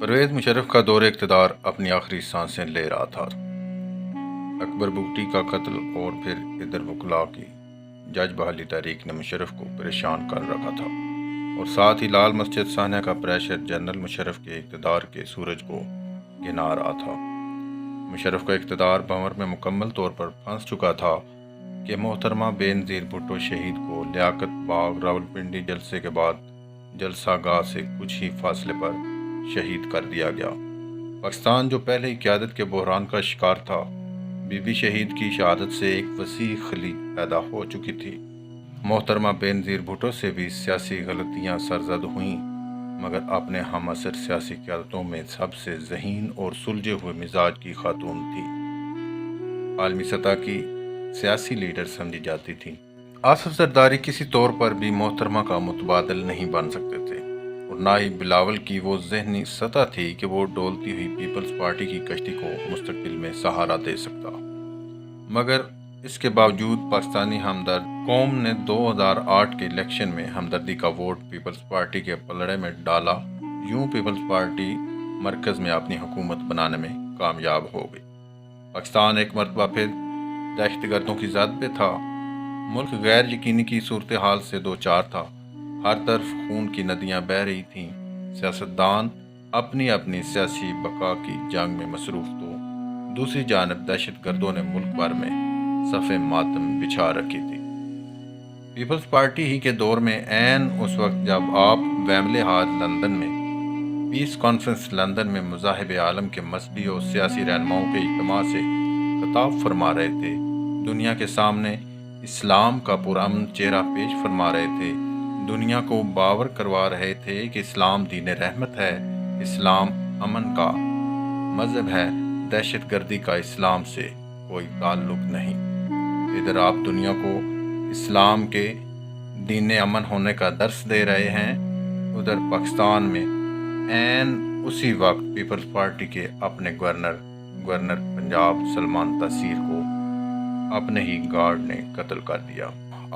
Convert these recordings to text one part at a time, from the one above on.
پرویز مشرف کا دور اقتدار اپنی آخری سانسیں لے رہا تھا۔ اکبر بگٹی کا قتل اور پھر ادھر وکلاء کی جج بحالی تحریک نے مشرف کو پریشان کر رکھا تھا، اور ساتھ ہی لال مسجد سانحہ کا پریشر جنرل مشرف کے اقتدار کے سورج کو گنا رہا تھا۔ مشرف کا اقتدار بھنور میں مکمل طور پر پھنس چکا تھا کہ محترمہ بے نظیر بھٹو شہید کو لیاقت باغ راولپنڈی جلسے کے بعد جلسہ گاہ سے کچھ ہی فاصلے پر شہید کر دیا گیا۔ پاکستان جو پہلے ہی قیادت کے بحران کا شکار تھا، بی بی شہید کی شہادت سے ایک وسیع خلی پیدا ہو چکی تھی۔ محترمہ بے نظیر بھٹو سے بھی سیاسی غلطیاں سرزد ہوئیں، مگر اپنے ہم عصر سیاسی قیادتوں میں سب سے ذہین اور سلجھے ہوئے مزاج کی خاتون تھی۔ عالمی سطح کی سیاسی لیڈر سمجھی جاتی تھی۔ آصف زرداری کسی طور پر بھی محترمہ کا متبادل نہیں بن سکتے تھے، اور نہ ہی بلاول کی وہ ذہنی سطح تھی کہ وہ ڈولتی ہوئی پیپلز پارٹی کی کشتی کو مستقبل میں سہارا دے سکتا۔ مگر اس کے باوجود پاکستانی ہمدرد قوم نے 2008 کے الیکشن میں ہمدردی کا ووٹ پیپلز پارٹی کے پلڑے میں ڈالا۔ یوں پیپلز پارٹی مرکز میں اپنی حکومت بنانے میں کامیاب ہو گئی۔ پاکستان ایک مرتبہ پھر دہشت گردوں کی زد پہ تھا۔ ملک غیر یقینی کی صورتحال سے دوچار تھا۔ ہر طرف خون کی ندیاں بہہ رہی تھیں۔ سیاستدان اپنی اپنی سیاسی بقا کی جنگ میں مصروف تو دوسری جانب دہشت گردوں نے ملک بھر میں صف ماتم بچھا رکھی تھی۔ پیپلز پارٹی ہی کے دور میں عین اس وقت جب آپ ویمبلے ہال لندن میں پیس کانفرنس لندن میں مذاہب عالم کے مذہبی اور سیاسی رہنماؤں کے اجتماع سے خطاب فرما رہے تھے، دنیا کے سامنے اسلام کا پرامن چہرہ پیش فرما رہے تھے، دنیا کو باور کروا رہے تھے کہ اسلام دین رحمت ہے، اسلام امن کا مذہب ہے، دہشت گردی کا اسلام سے کوئی تعلق نہیں۔ ادھر آپ دنیا کو اسلام کے دین امن ہونے کا درس دے رہے ہیں، ادھر پاکستان میں عین اسی وقت پیپلز پارٹی کے اپنے گورنر پنجاب سلمان تاثیر کو اپنے ہی گارڈ نے قتل کر دیا۔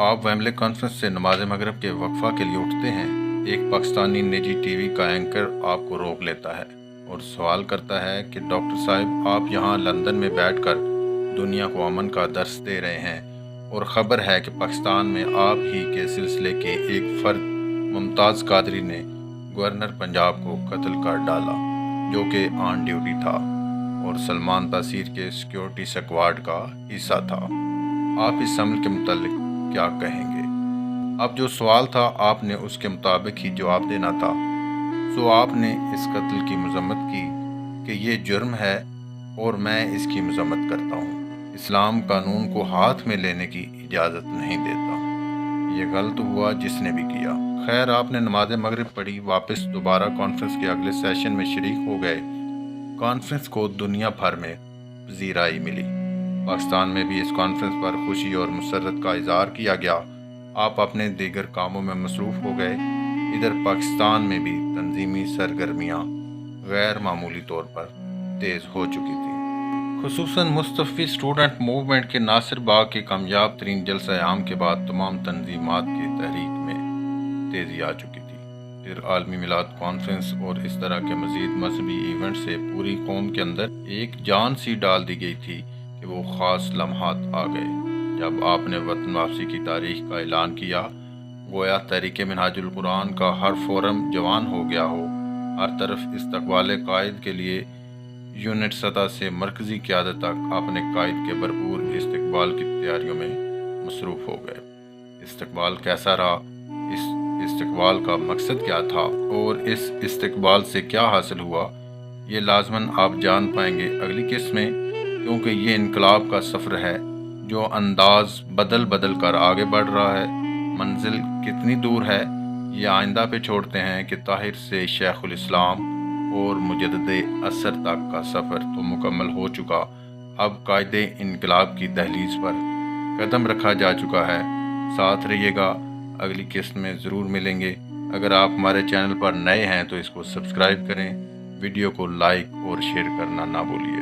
آپ ویمبلے کانفرنس سے نماز مغرب کے وقفہ کے لیے اٹھتے ہیں، ایک پاکستانی نجی ٹی وی کا اینکر آپ کو روک لیتا ہے اور سوال کرتا ہے کہ ڈاکٹر صاحب، آپ یہاں لندن میں بیٹھ کر دنیا کو امن کا درس دے رہے ہیں، اور خبر ہے کہ پاکستان میں آپ ہی کے سلسلے کے ایک فرد ممتاز قادری نے گورنر پنجاب کو قتل کر ڈالا، جو کہ آن ڈیوٹی تھا اور سلمان تاثیر کے سیکیورٹی سکواڈ کا حصہ تھا۔ آپ اس عمل کے متعلق کیا کہیں گے؟ اب جو سوال تھا آپ نے اس کے مطابق ہی جواب دینا تھا۔ سو آپ نے اس قتل کی مذمت کی کہ یہ جرم ہے اور میں اس کی مذمت کرتا ہوں۔ اسلام قانون کو ہاتھ میں لینے کی اجازت نہیں دیتا۔ یہ غلط ہوا جس نے بھی کیا۔ خیر، آپ نے نماز مغرب پڑھی، واپس دوبارہ کانفرنس کے اگلے سیشن میں شریک ہو گئے۔ کانفرنس کو دنیا بھر میں پذیرائی ملی۔ پاکستان میں بھی اس کانفرنس پر خوشی اور مسرت کا اظہار کیا گیا۔ آپ اپنے دیگر کاموں میں مصروف ہو گئے۔ ادھر پاکستان میں بھی تنظیمی سرگرمیاں غیر معمولی طور پر تیز ہو چکی تھیں۔ خصوصاً مصطفی اسٹوڈنٹ موومنٹ کے ناصر باغ کے کامیاب ترین جلسہ عام کے بعد تمام تنظیمات کی تحریک میں تیزی آ چکی تھی۔ پھر عالمی میلاد کانفرنس اور اس طرح کے مزید مذہبی ایونٹ سے پوری قوم کے اندر ایک جان سی ڈال دی گئی تھی کہ وہ خاص لمحات آ گئے جب آپ نے وطن واپسی کی تاریخ کا اعلان کیا۔ گویا تحریک منہاج القرآن کا ہر فورم جوان ہو گیا ہو، ہر طرف استقبال قائد کے لیے یونٹ سطح سے مرکزی قیادت تک اپنے قائد کے بھرپور استقبال کی تیاریوں میں مصروف ہو گئے۔ استقبال کیسا رہا، اس استقبال کا مقصد کیا تھا اور اس استقبال سے کیا حاصل ہوا، یہ لازماً آپ جان پائیں گے اگلی قسط میں، کیونکہ یہ انقلاب کا سفر ہے جو انداز بدل کر آگے بڑھ رہا ہے۔ منزل کتنی دور ہے یہ آئندہ پہ چھوڑتے ہیں کہ طاہر سے شیخ الاسلام اور مجدد عصر تک کا سفر تو مکمل ہو چکا، اب قائد انقلاب کی دہلیز پر قدم رکھا جا چکا ہے۔ ساتھ رہیے گا، اگلی قسط میں ضرور ملیں گے۔ اگر آپ ہمارے چینل پر نئے ہیں تو اس کو سبسکرائب کریں، ویڈیو کو لائک اور شیئر کرنا نہ بھولیے۔